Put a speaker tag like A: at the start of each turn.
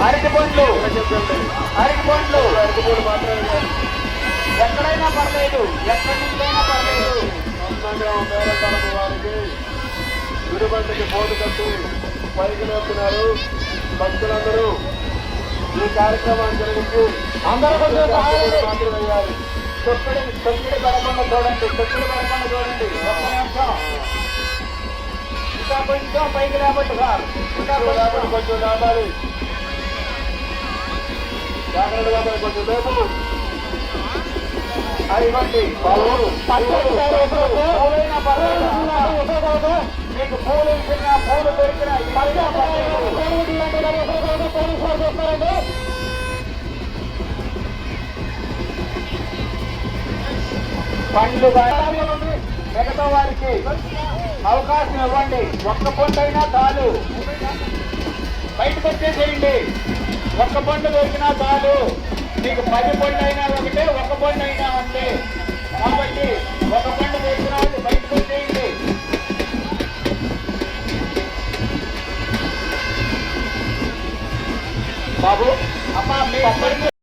A: అరటి పండ్లు మాత్రమే ఎక్కడైనా పర్లేదు, ఎక్కడి నుంచైనా పర్లేదు.
B: వారికి గుడిబండికి పోటు కట్టి పైకి లేపుతున్నారు. భక్తులందరూ ఈ కార్యక్రమాన్ని జరిగించి
A: అందరూ కొంచెం
B: మాత్రం వేయాలి.
A: తొక్కిడి పడకుండా చూడండి, తొక్కిడి పడకుండా చూడండి. ఒక్క నిమిషం ఇంకా కొంచెం పైకి లేపట్టు సార్, ఇంకా
B: కొంచెం రావాలి. జాగ్రత్తగా కొంచెం లేపు.
A: అదిగోండి పూలైనా పర్లేదు, మీకు పూలు ఇచ్చిన పూలు దొరికిన పండ్లు మిగతా వారికి అవకాశం ఇవ్వండి. ఒక్క పండు అయినా చాలు, బయటకు వచ్చేసేయండి. ఒక్క పండు దొరికినా చాలు. మీకు 10 పండ్లు అయినా ఒకటే, ఒక పండు అయినా అంతే. కాబట్టి ఒక పండు దొరికిన వాళ్ళు బయటకు వచ్చేయండి. బాబు అమ్మా మీ